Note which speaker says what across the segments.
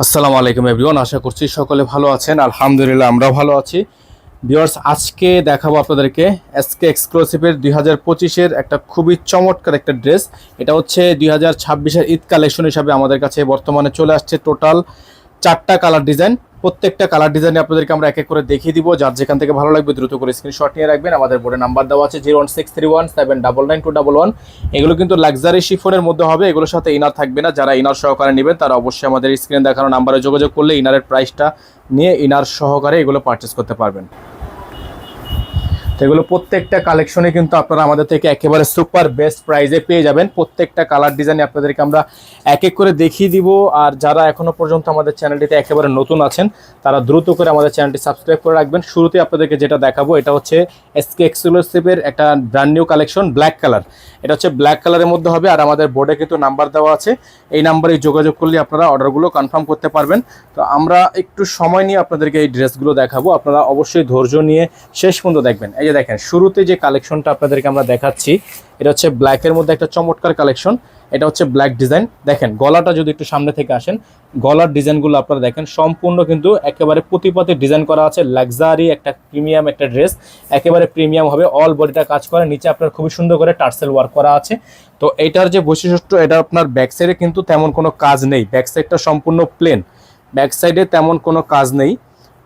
Speaker 1: আসসালামু আলাইকুম এভরিওয়ান, আশা করছি সকলে ভালো আছেন। আলহামদুলিল্লাহ আমরা ভালো আছি। ভিউয়ার্স, আজকে দেখাবো আপনাদেরকে এসকে এক্সক্লুসিভের 2025-এর একটা খুবই চমৎকার একটা ড্রেস। এটা হচ্ছে 2026-এর ঈদ কালেকশন হিসাবে আমাদের কাছে বর্তমানে চলে আসছে। টোটাল 4টা কালার ডিজাইন, প্রত্যেকটা কালার ডিজাইনে আপনাদেরকে আমরা এক এক করে দেখিয়ে দিব। যার যেখান থেকে ভালো লাগবে দ্রুত করে স্ক্রিনশট নিয়ে রাখবেন। আমাদের বোর্ডে নাম্বার দেওয়া আছে 01631799211। এগুলো কিন্তু লাক্সারি শিফনের মধ্যে হবে, এগুলোর সাথে ইনার থাকবে না। যারা ইনার সহকারে নেবেন তারা অবশ্যই আমাদের স্ক্রিনে দেখানো নাম্বারে যোগাযোগ করলে ইনারের প্রাইসটা নিয়ে ইনার সহকারে এগুলো পারচেস করতে পারবেন। এগুলো প্রত্যেকটা কালেকশনে কিন্তু আপনারা আমাদের থেকে একেবারে সুপার বেস্ট প্রাইজে পেয়ে যাবেন। প্রত্যেকটা কালার ডিজাইনে আপনাদেরকে আমরা এক এক করে দেখিয়ে দিব। আর যারা এখনো পর্যন্ত আমাদের চ্যানেলটিতে একেবারে নতুন আছেন তারা দ্রুত করে আমাদের চ্যানেলটি সাবস্ক্রাইব করে রাখবেন। শুরুতে আপনাদেরকে যেটা দেখাবো এটা হচ্ছে এসকে এক্সক্লুসিভের একটা brand new collection, black colour. এটা হচ্ছে ব্ল্যাক কালারের মধ্যে হবে। আর আমাদের বোর্ডে কিন্তু নাম্বার দেওয়া আছে, এই নাম্বারে যোগাযোগ করলে আপনারা অর্ডারগুলো কনফার্ম করতে পারবেন। তো আমরা একটু সময় নিয়ে আপনাদেরকে এই ড্রেসগুলো দেখাবো, আপনারা অবশ্যই ধৈর্য নিয়ে শেষ পর্যন্ত দেখবেন। এই যে দেখেন, শুরুতে যে কালেকশনটা আপনাদেরকে আমরা দেখাচ্ছি এটা হচ্ছে ব্ল্যাকের মধ্যে একটা চমৎকার কালেকশন। এটা হচ্ছে ব্ল্যাক ডিজাইন। দেখেন গলাটা যদি একটু সামনে থেকে আসেন, গলার ডিজাইনগুলো আপনারা দেখেন সম্পূর্ণ কিন্তু একেবারে প্রতিপাতে ডিজাইন করা আছে। লাক্সারি একটা প্রিমিয়াম একটা ড্রেস, একেবারে প্রিমিয়াম হবে। অল বডিটা কাজ করে, নিচে আপনার খুবই সুন্দর করে টার্সেল ওয়ার্ক করা আছে। তো এইটার যে বৈশিষ্ট্য, এটা আপনার ব্যাক সাইডে কিন্তু তেমন কোনো কাজ নেই, ব্যাক সাইডটা সম্পূর্ণ প্লেন, ব্যাক সাইডে তেমন কোনো কাজ নেই।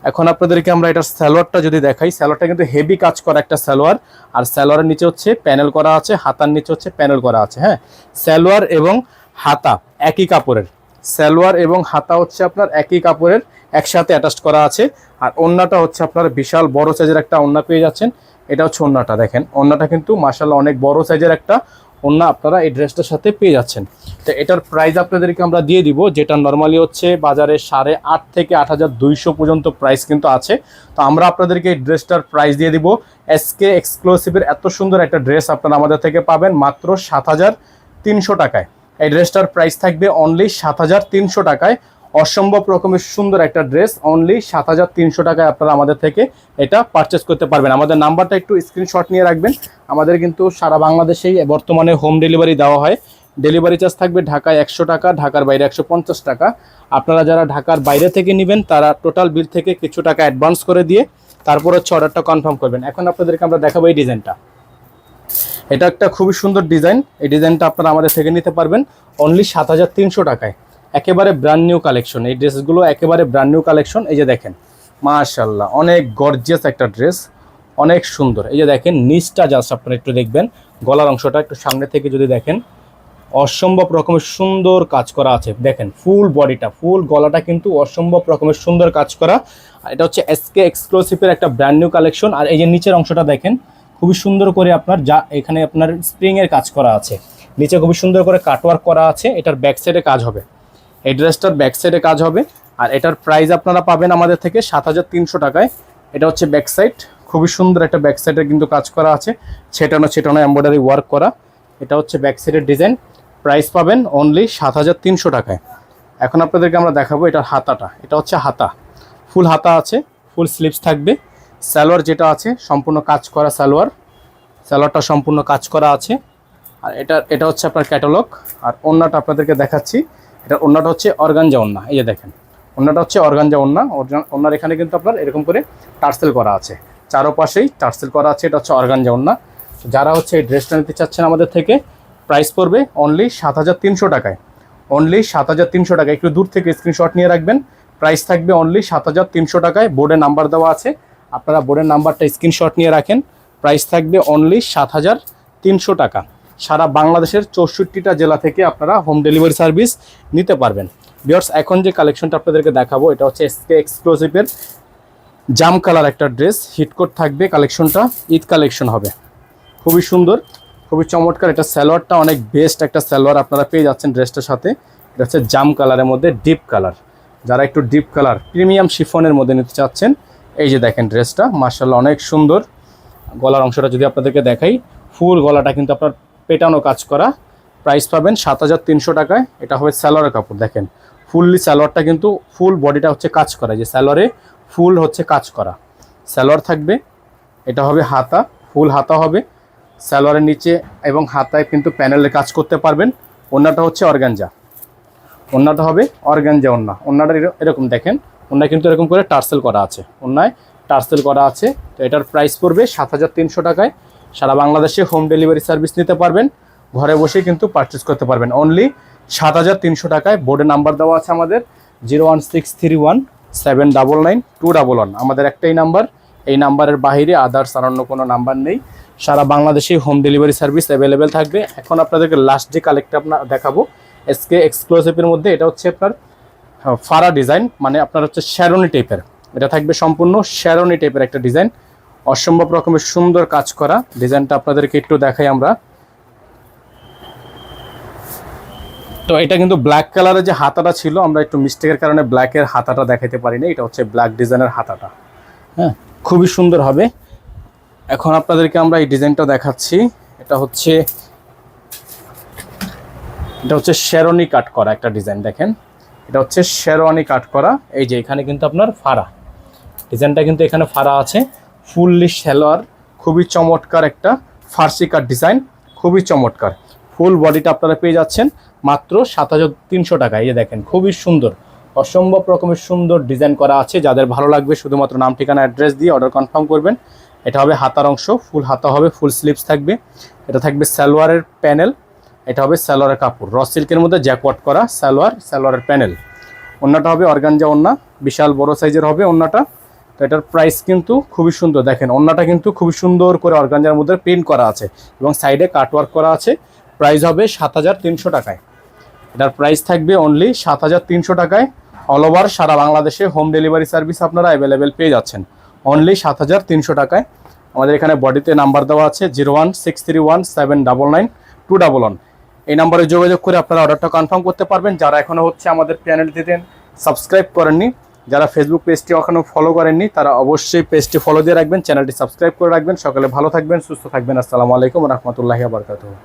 Speaker 1: এখন আপনাদেরকে আমরা এটার সালোয়ারটা যদি দেখাই, সালোয়ারটা কিন্তু হেভি কাজ করা একটা সালোয়ার। আর সালোয়ারের নিচে হচ্ছে প্যানেল করা আছে, হাতার নিচে হচ্ছে প্যানেল করা আছে। হ্যাঁ, সালোয়ার এবং হাতা একই কাপড়ের, সালোয়ার এবং হাতা হচ্ছে আপনার একই কাপড়ের, একসাথে অ্যাটাচ করা আছে। আর ওড়নাটা হচ্ছে আপনার বিশাল বড় সাইজের একটা ওড়না পেয়ে যাচ্ছেন। এটা হচ্ছে ওড়নাটা, দেখেন ওড়নাটা কিন্তু মাশাআল্লাহ অনেক বড় সাইজের একটা ওড়না আপনারা এই ড্রেসটার সাথে পেয়ে যাচ্ছেন। তো এটার প্রাইস আপনাদেরকে আমরা দিয়ে দিব, যেটা নর্মালি হচ্ছে বাজারে 8,500 থেকে 8,200 পর্যন্ত প্রাইস কিন্তু আছে। তো আমরা আপনাদেরকে এই ড্রেসটার প্রাইস দিয়ে দিব। এসকে এক্সক্লুসিভের এত সুন্দর একটা ড্রেস আপনারা আমাদের থেকে পাবেন মাত্র 7,300 টাকায়। এই ড্রেসটার প্রাইস থাকবে অনলি 7,300 টাকায়। অসম্ভব রকমের সুন্দর একটা ড্রেস, অনলি 7,300 টাকায় আপনারা আমাদের থেকে এটা পারচেস করতে পারবেন। আমাদের নাম্বারটা একটু স্ক্রিনশট নিয়ে রাখবেন। আমাদের কিন্তু সারা বাংলাদেশেই বর্তমানে হোম ডেলিভারি দেওয়া হয়। ডেলিভারি চার্জ থাকবে ঢাকায় 100 টাকা, ঢাকার বাইরে 150 টাকা। আপনারা যারা ঢাকার বাইরে থেকে নেবেন তারা টোটাল বিল থেকে কিছু টাকা অ্যাডভান্স করে দিয়ে তারপর হচ্ছে অর্ডারটা কনফার্ম করবেন। এখন আপনাদেরকে আমরা দেখাবো এই ডিজাইনটা। এটা একটা খুবই সুন্দর ডিজাইন, এই ডিজাইনটা আপনারা আমাদের থেকে নিতে পারবেন অনলি 7,300 টাকায়। একেবারে ব্র্যান্ড নিউ কালেকশন, এই ড্রেসগুলো একেবারে ব্র্যান্ড নিউ কালেকশন। এই যে দেখেন মাশাআল্লাহ অনেক গর্জিয়াস একটা ড্রেস, অনেক সুন্দর। এই যে দেখেন নিচটা জাস্ট আপনারা একটু দেখবেন, গলার অংশটা একটু সামনে থেকে যদি দেখেন অসম্ভব রকমের সুন্দর কাজ করা আছে। দেখেন ফুল বডিটা, ফুল গলাটা কিন্তু অসম্ভব রকমের সুন্দর কাজ করা। এটা হচ্ছে এসকে এক্সক্লুসিভের একটা ব্র্যান্ড নিউ কালেকশন। আর এই যে নিচের অংশটা দেখেন খুবই সুন্দর করে আপনার, যা এখানে আপনার স্প্রিংয়ের কাজ করা আছে, নিচে খুবই সুন্দর করে কাটওয়ার্ক করা আছে। এটার ব্যাক সাইডে কাজ হবে, এই ড্রেসটার ব্যাক সাইডে কাজ হবে। আর এটার প্রাইস আপনারা পাবেন আমাদের থেকে 7,300 টাকায়। এটা হচ্ছে ব্যাক সাইড, খুবই সুন্দর একটা ব্যাক সাইডে কিন্তু কাজ করা আছে, ছেটানো এমব্রয়ডারি ওয়ার্ক করা। এটা হচ্ছে ব্যাক সাইডের ডিজাইন, প্রাইস পাবেন অনলি 7,300 টাকায়। এখন আপনাদেরকে আমরা দেখাবো এটার হাতাটা। এটা হচ্ছে হাতা, ফুল হাতা আছে, ফুল স্লিভস থাকবে। সালোয়ার যেটা আছে সম্পূর্ণ কাজ করা সালোয়ার, সালোয়ারটা সম্পূর্ণ কাজ করা আছে। আর এটা হচ্ছে আপনার ক্যাটালগ। আর ওড়নাটা আপনাদেরকে দেখাচ্ছি, এটা ওড়নাটা হচ্ছে অর্গানজা ওড়না। এই যে দেখেন ওড়নাটা হচ্ছে অর্গানজা ওড়না। ওড়নার এখানে কিন্তু আপনার এরকম করে টার্সেল করা আছে, চারোপাশেই টার্সেল করা আছে। এটা হচ্ছে অর্গানজা ওড়না। যারা হচ্ছে এই ড্রেসটা নিতে চাচ্ছেন আমাদের থেকে, প্রাইস পড়বে অনলি 7,300 টাকায়, অনলি 7,300 টাকায়। একটু দূর থেকে স্ক্রিনশট নিয়ে রাখবেন, প্রাইস থাকবে অনলি 7,300 টাকায়। বোর্ডে নাম্বার দেওয়া আছে, আপনারা বোর্ডের নাম্বারটা স্ক্রিনশট নিয়ে রাখেন। প্রাইস থাকবে অনলি 7,300 টাকা। সারা বাংলাদেশের 64টা জেলা থেকে আপনারা হোম ডেলিভারি সার্ভিস নিতে পারবেন। ভিউয়ার্স, এখন যে কালেকশনটা আপনাদেরকে দেখাবো এটা হচ্ছে এসকে এক্সক্লুসিভের জাম কালার একটা ড্রেস, হিটকোট থাকবে। কালেকশনটা ঈদ কালেকশন হবে, খুবই সুন্দর, খুবই চমৎকার। এটা সালোয়ারটা অনেক বেস্ট একটা সালোয়ার আপনারা পেয়ে যাচ্ছেন ড্রেসটার সাথে। এটা হচ্ছে জাম কালারের মধ্যে ডিপ কালার। যারা একটু ডিপ কালার প্রিমিয়াম শিফনের মধ্যে নিতে চাচ্ছেন, এই যে দেখেন ড্রেসটা মাশাআল্লাহ অনেক সুন্দর। গলার অংশটা যদি আপনাদেরকে দেখাই, ফুল গলাটা কিন্তু আপনার পেটানো কাজ করা। প্রাইস পাবেন 7,300 টাকায়। এটা হবে সালোয়ারের কাপড়, দেখেন ফুললি সালোয়ারটা কিন্তু ফুল বডিটা হচ্ছে কাজ করা, যে সালোয়ারে ফুল হচ্ছে কাজ করা সালোয়ার থাকবে। এটা হবে হাতা, ফুল হাতা হবে সালোয়ারের নিচে, এবং হাতায় কিন্তু প্যানেলের কাজ করতে পারবেন। ওড়নাটা হচ্ছে অর্গানজা, ওন্নাটা হবে অর্গানজা ওন্না। ওন্নাটা এরকম দেখেন, ওন্নায় কিন্তু এরকম করে টার্সেল করা আছে, ওন্নায় টার্সেল করা আছে। তো এটার প্রাইস পড়বে 7300 টাকায়। সারা বাংলাদেশে হোম ডেলিভারি সার্ভিস নিতে পারবেন, ঘরে বসে কিন্তু পারচেস করতে পারবেন অনলি 7300 টাকায়। বোর্ডে নাম্বার দেওয়া আছে আমাদের 01631799211। আমাদের একটাই নাম্বার, এই নাম্বারের বাইরে আদার্স আর অন্য কোনো নাম্বার নেই। সারা বাংলাদেশে হোম ডেলিভারি সার্ভিস অ্যাভেলেবেল থাকবে। এখন আপনাদেরকে লাস্ট যে কালেক্টটা আপনার দেখাবো এসকে এক্সক্লুসিভের মধ্যে, এটা হচ্ছে আপনার ফারা ডিজাইন, মানে আপনার হচ্ছে শ্যারনি টাইপের। এটা থাকবে সম্পূর্ণ শ্যারনি টাইপের একটা ডিজাইন, অসম্ভব রকমের সুন্দর কাজ করা। ডিজাইনটা আপনাদেরকে একটু দেখাই আমরা। তো এটা কিন্তু ব্ল্যাক কালারের যে হাতাটা ছিল, আমরা একটু মিস্টেকের কারণে ব্ল্যাকের হাতাটা দেখাতে পারিনি। এটা হচ্ছে ব্ল্যাক ডিজাইনের হাতাটা, হ্যাঁ, খুবই সুন্দর হবে। এখন আপনাদেরকে আমরা এই ডিজাইনটা দেখাচ্ছি। এটা হচ্ছে শেরওয়ানি কাট করা একটা ডিজাইন, দেখেন এটা হচ্ছে শেরওয়ানি কাট করা। এই যে এখানে কিন্তু আপনার ফাড়া ডিজাইনটা কিন্তু এখানে ফাড়া আছে, ফুললি সালোয়ার, খুবই চমৎকার একটা ফার্সি কাট ডিজাইন, খুবই চমৎকার। ফুল বডিটা আপনারা পেয়ে যাচ্ছেন মাত্র 7300 টাকায়। এই যে দেখেন খুবই সুন্দর, অসম্ভব রকমের সুন্দর ডিজাইন করা আছে। যাদের ভালো লাগবে শুধুমাত্র নাম, ঠিকানা, অ্যাড্রেস দিয়ে অর্ডার কনফার্ম করবেন। এটা হবে হাতার অংশ, ফুল হাতা হবে, ফুল স্লিভস থাকবে। এটা থাকবে সালোয়ারের প্যানেল, এটা হবে সালোয়ারের কাপড়, র সিল্কের মধ্যে জ্যাকওয়ার্ক করা সালোয়ারের প্যানেল। ওন্নাটা হবে অর্গানজা ওন্না, বিশাল বড় সাইজের হবে ওন্নাটা। তো এটার প্রাইস কিন্তু খুবই সুন্দর, দেখেন ওন্নাটা কিন্তু খুবই সুন্দর করে অর্গানজার মধ্যে প্রিন্ট করা আছে এবং সাইডে কাটওয়ার্ক করা আছে। প্রাইস হবে 7300 টাকায়। এটার প্রাইস থাকবে অনলি 7300 টাকায়। অল ওভার সারা বাংলাদেশে হোম ডেলিভারি সার্ভিস আপনারা অ্যাভেলেবেল পেয়ে যাচ্ছেন অনলি 7300 টাকায়। আমাদের এখানে বডিতে নাম্বার দেওয়া আছে 01631799211। এই নাম্বারে যোগাযোগ করে আপনারা অর্ডারটা কনফার্ম করতে পারবেন। যারা এখনও হচ্ছে আমাদের চ্যানেলটিতে সাবস্ক্রাইব করেননি, যারা ফেসবুক পেজটি এখনও ফলো করেননি, তারা অবশ্যই পেজটি ফলো দিয়ে রাখবেন, চ্যানেলটি সাবস্ক্রাইব করে রাখবেন। সকলে ভালো থাকবেন, সুস্থ থাকবেন। আসসালামু আলাইকুম ওয়া রাহমাতুল্লাহি ওয়া বারাকাতুহু।